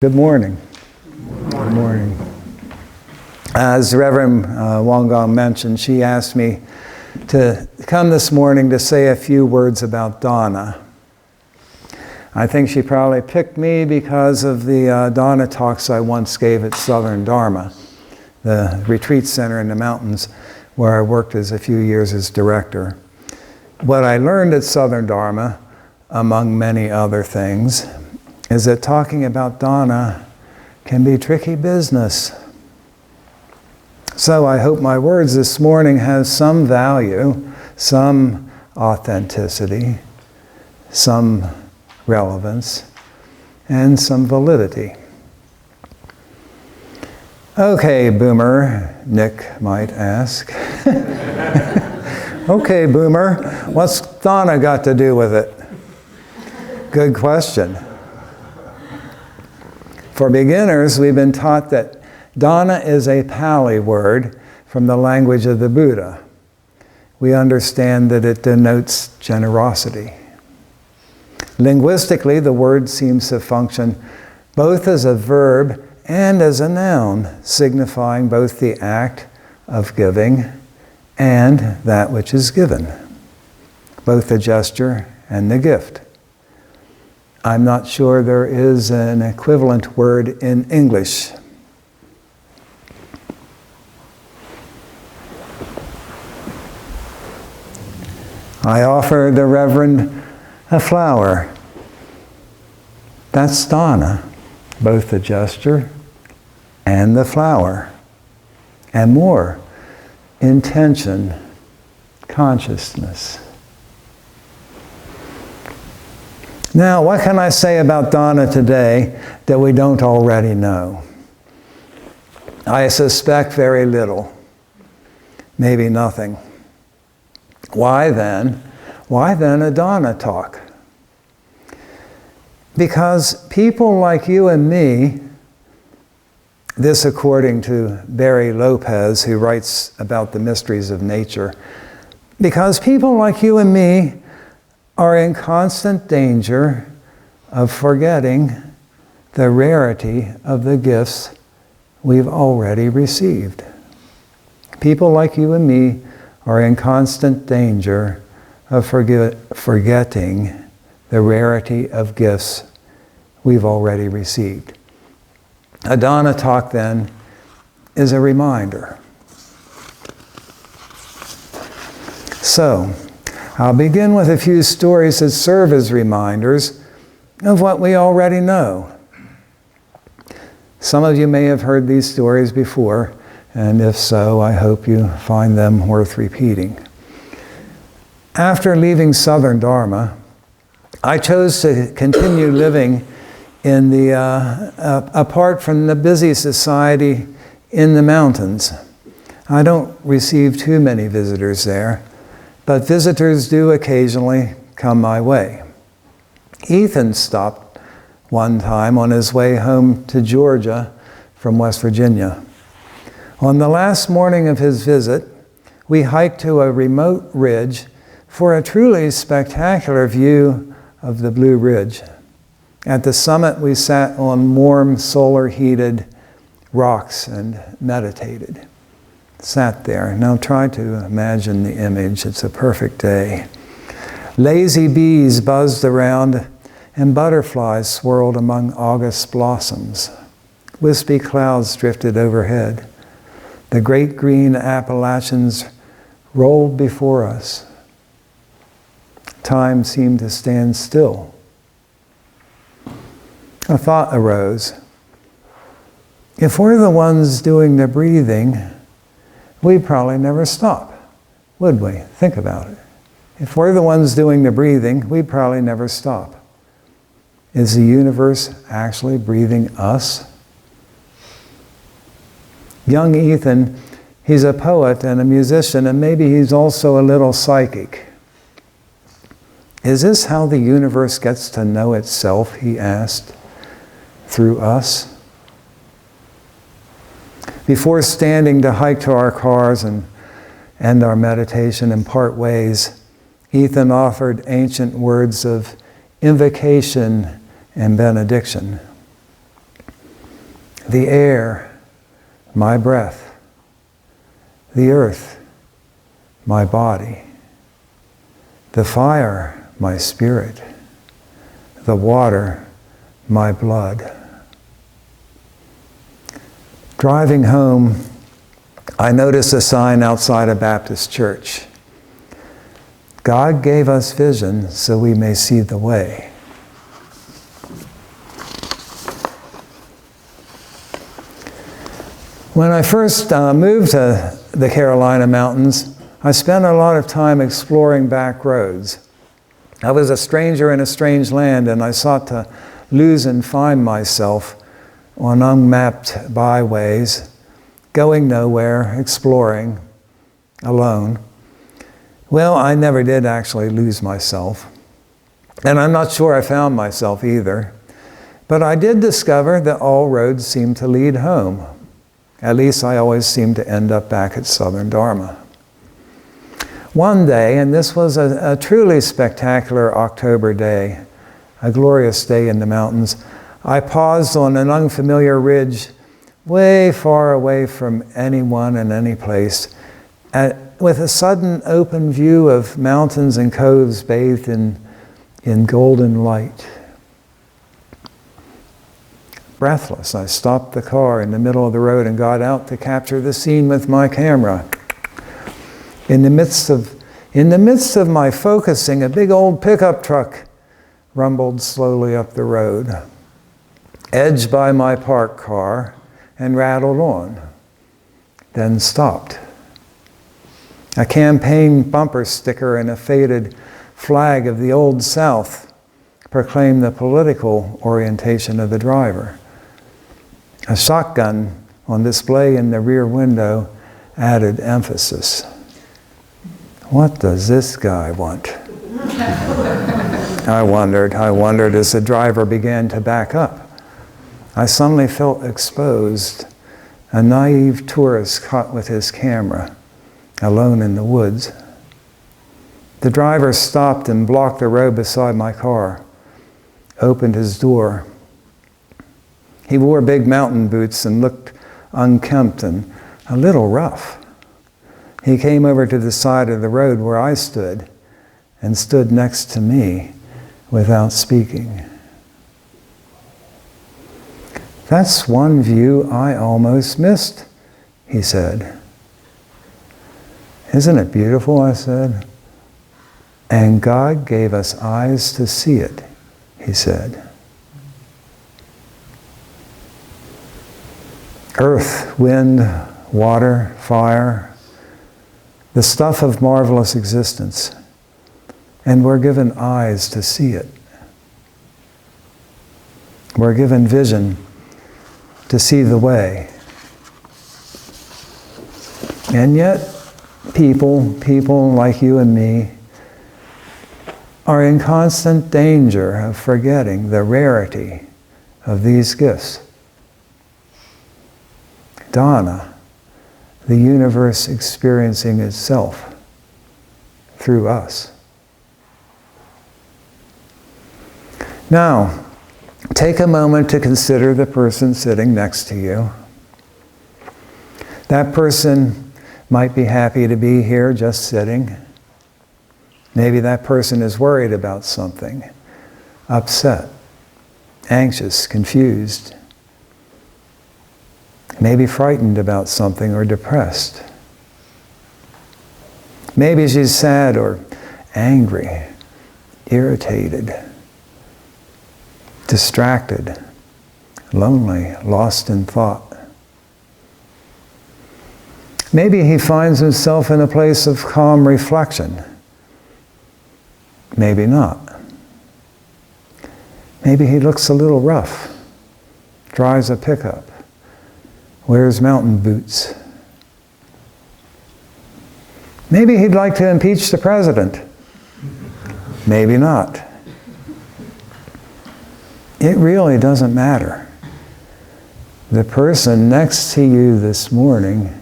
Good morning. Good morning. As Reverend Wongong mentioned, she asked me to come this morning to say a few words about Dana. I think she probably picked me because of the Dana talks I once gave at Southern Dharma, the retreat center in the mountains where I worked as a few years as director. What I learned at Southern Dharma, among many other things, is that talking about Dana can be tricky business. So I hope my words this morning have some value, some authenticity, some relevance, and some validity. Okay, Boomer, Nick might ask. Okay, Boomer, what's Dana got to do with it? Good question. For beginners, we've been taught that Dana is a Pali word from the language of the Buddha. We understand that it denotes generosity. Linguistically, the word seems to function both as a verb and as a noun, signifying both the act of giving and that which is given, both the gesture and the gift. I'm not sure there is an equivalent word in English. I offer the Reverend a flower. That's Dana, both the gesture and the flower. And more, intention, consciousness. Now, what can I say about Dana today that we don't already know? I suspect very little, maybe nothing. Why then a Dana talk? Because people like you and me, this according to Barry Lopez, who writes about the mysteries of nature, because people like you and me are in constant danger of forgetting the rarity of the gifts we've already received. People like you and me are in constant danger of forgetting the rarity of gifts we've already received. A Dana talk, then, is a reminder. So, I'll begin with a few stories that serve as reminders of what we already know. Some of you may have heard these stories before, and if so, I hope you find them worth repeating. After leaving Southern Dharma, I chose to continue living in apart from the busy society in the mountains. I don't receive too many visitors there, but visitors do occasionally come my way. Ethan stopped one time on his way home to Georgia from West Virginia. On the last morning of his visit, we hiked to a remote ridge for a truly spectacular view of the Blue Ridge. At the summit, we sat on warm, solar-heated rocks and meditated. Sat there. Now try to imagine the image. It's a perfect day. Lazy bees buzzed around and butterflies swirled among August blossoms. Wispy clouds drifted overhead. The great green Appalachians rolled before us. Time seemed to stand still. A thought arose. If we're the ones doing the breathing, we'd probably never stop, would we? Think about it. If we're the ones doing the breathing, we'd probably never stop. Is the universe actually breathing us? Young Ethan, he's a poet and a musician, and maybe he's also a little psychic. Is this how the universe gets to know itself, he asked, through us? Before standing to hike to our cars and end our meditation and part ways, Ethan offered ancient words of invocation and benediction. the air, my breath, the earth, my body, the fire, my spirit, the water, my blood. Driving home, I noticed a sign outside a Baptist church. God gave us vision so we may see the way. When I first moved to the Carolina Mountains, I spent a lot of time exploring back roads. I was a stranger in a strange land, and I sought to lose and find myself on unmapped byways, going nowhere, exploring, alone. Well, I never did actually lose myself, and I'm not sure I found myself either, but I did discover that all roads seem to lead home. At least I always seem to end up back at Southern Dharma. One day, and this was a truly spectacular October day, a glorious day in the mountains, I paused on an unfamiliar ridge way far away from anyone and any place, with a sudden open view of mountains and coves bathed in golden light. Breathless, I stopped the car in the middle of the road and got out to capture the scene with my camera. In the midst of my focusing, a big old pickup truck rumbled slowly up the road, edged by my parked car, and rattled on, then stopped. A campaign bumper sticker and a faded flag of the Old South proclaimed the political orientation of the driver. A shotgun on display in the rear window added emphasis. What does this guy want? I wondered as the driver began to back up. I suddenly felt exposed, a naive tourist caught with his camera, alone in the woods. The driver stopped and blocked the road beside my car, opened his door. He wore big mountain boots and looked unkempt and a little rough. He came over to the side of the road where I stood and stood next to me without speaking. "That's one view I almost missed," he said. "Isn't it beautiful?" I said. "And God gave us eyes to see it," he said. Earth, wind, water, fire, the stuff of marvelous existence, and we're given eyes to see it. We're given vision to see the way. And yet, people like you and me, are in constant danger of forgetting the rarity of these gifts. Dana, the universe experiencing itself through us. Now, take a moment to consider the person sitting next to you. That person might be happy to be here just sitting. Maybe that person is worried about something, upset, anxious, confused. Maybe frightened about something or depressed. Maybe she's sad or angry, irritated, distracted, lonely, lost in thought. Maybe he finds himself in a place of calm reflection. Maybe not. Maybe he looks a little rough, drives a pickup, wears mountain boots. Maybe he'd like to impeach the president. Maybe not. It really doesn't matter. The person next to you this morning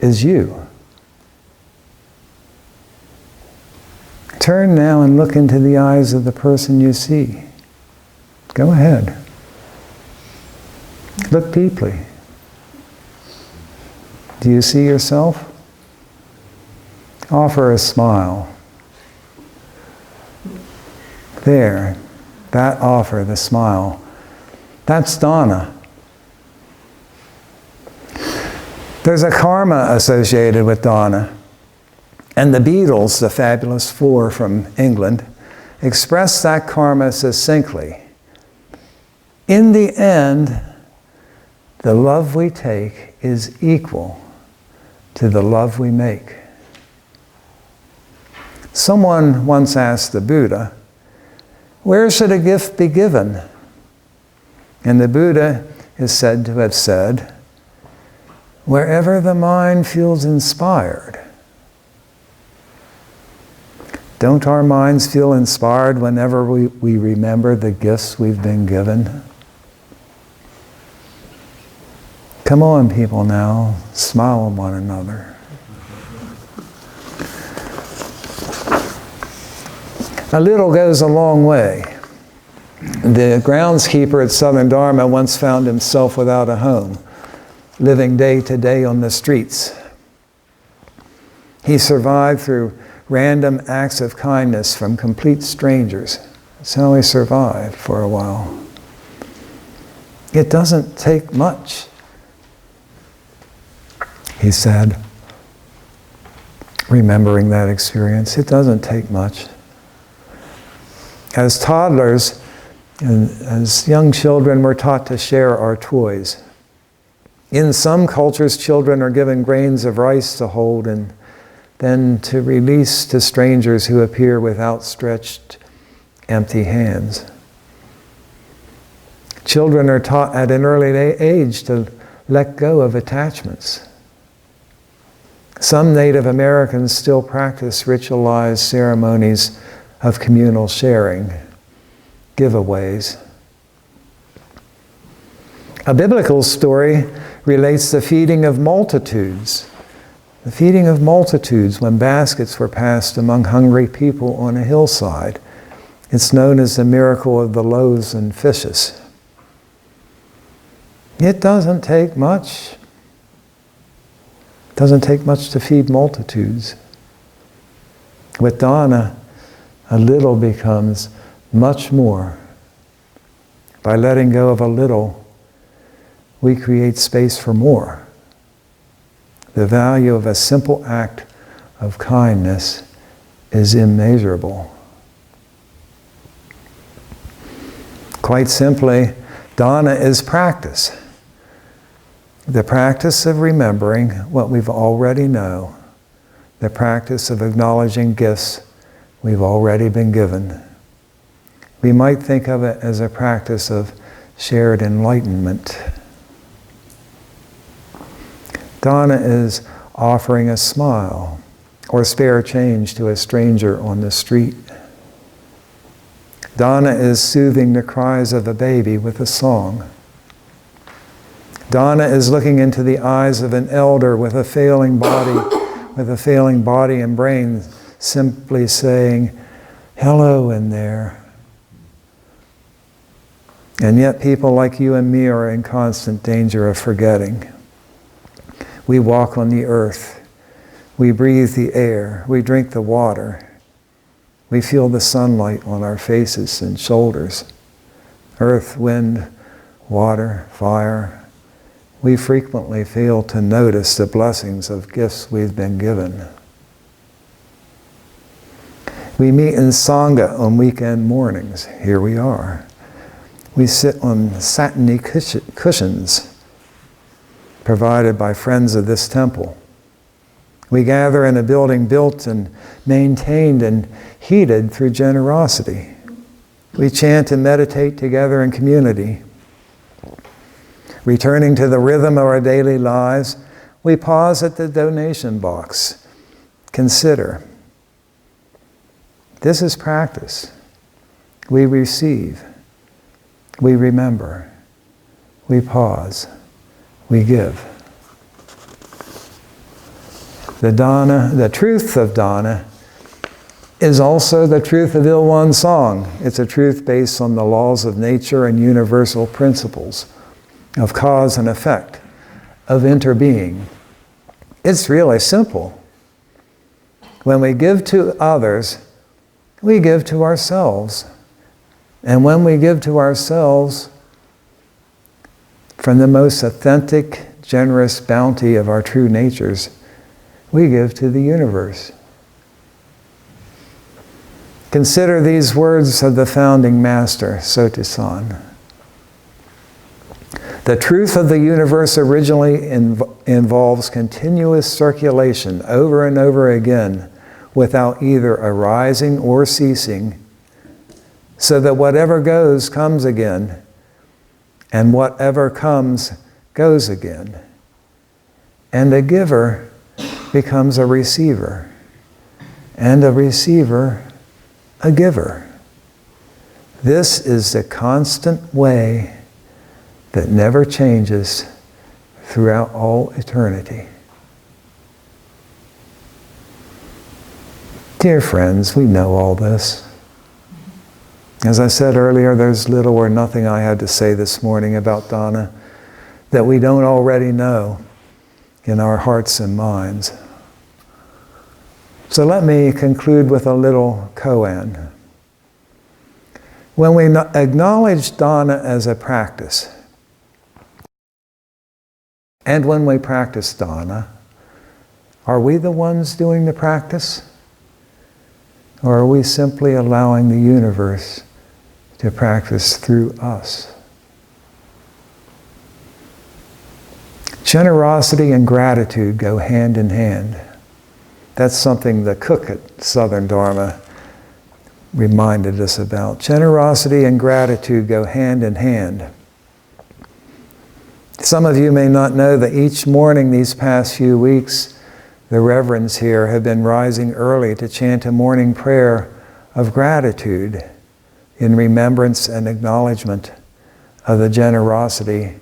is you. Turn now and look into the eyes of the person you see. Go ahead. Look deeply. Do you see yourself? Offer a smile. There, that offer, the smile, that's dana. There's a karma associated with dana. And the Beatles, the Fabulous Four from England, express that karma succinctly. In the end, the love we take is equal to the love we make. Someone once asked the Buddha, where should a gift be given? And the Buddha is said to have said, wherever the mind feels inspired. Don't our minds feel inspired whenever we remember the gifts we've been given? Come on, people, now. Smile at one another. A little goes a long way. The groundskeeper at Southern Dharma once found himself without a home, living day to day on the streets. He survived through random acts of kindness from complete strangers. That's how he survived for a while. It doesn't take much, he said, remembering that experience. It doesn't take much. As toddlers and as young children, we're taught to share our toys. In some cultures, children are given grains of rice to hold and then to release to strangers who appear with outstretched, empty hands. Children are taught at an early age to let go of attachments. Some Native Americans still practice ritualized ceremonies of communal sharing, giveaways. A biblical story relates the feeding of multitudes. The feeding of multitudes when baskets were passed among hungry people on a hillside. It's known as the miracle of the loaves and fishes. It doesn't take much. It doesn't take much to feed multitudes. With dana, a little becomes much more. By letting go of a little, we create space for more. The value of a simple act of kindness is immeasurable. Quite simply, dana is practice. The practice of remembering what we've already know. The practice of acknowledging gifts we've already been given. We might think of it as a practice of shared enlightenment. Dana is offering a smile or spare change to a stranger on the street. Dana is soothing the cries of a baby with a song. Dana is looking into the eyes of an elder with a failing body and brain, simply saying, hello in there. And yet people like you and me are in constant danger of forgetting. We walk on the earth. We breathe the air. We drink the water. We feel the sunlight on our faces and shoulders. Earth, wind, water, fire. We frequently fail to notice the blessings of gifts we've been given. We meet in Sangha on weekend mornings. Here we are. We sit on satiny cushions provided by friends of this temple. We gather in a building built and maintained and heated through generosity. We chant and meditate together in community. Returning to the rhythm of our daily lives, we pause at the donation box. Consider. This is practice. We receive. We remember. We pause. We give. The dana, the truth of dana, is also the truth of Ilwan Song. It's a truth based on the laws of nature and universal principles. of cause and effect, of interbeing. It's really simple. When we give to others, we give to ourselves. And when we give to ourselves, from the most authentic, generous bounty of our true natures, we give to the universe. Consider these words of the founding master, Sotasan. The truth of the universe originally involves continuous circulation over and over again without either arising or ceasing, so that whatever goes comes again, and whatever comes goes again. And a giver becomes a receiver, and a receiver a giver. This is the constant way that never changes throughout all eternity. Dear friends, we know all this. As I said earlier, there's little or nothing I had to say this morning about dana that we don't already know in our hearts and minds. So let me conclude with a little koan. When we acknowledge dana as a practice, and when we practice dana, are we the ones doing the practice? Or are we simply allowing the universe to practice through us? Generosity and gratitude go hand in hand. That's something the cook at Southern Dharma reminded us about. Generosity and gratitude go hand in hand. Some of you may not know that each morning these past few weeks, the reverends here have been rising early to chant a morning prayer of gratitude in remembrance and acknowledgement of the generosity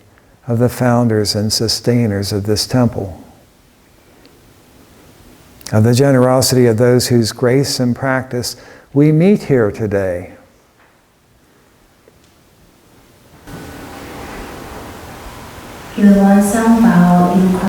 of the founders and sustainers of this temple, of the generosity of those whose grace and practice we meet here today.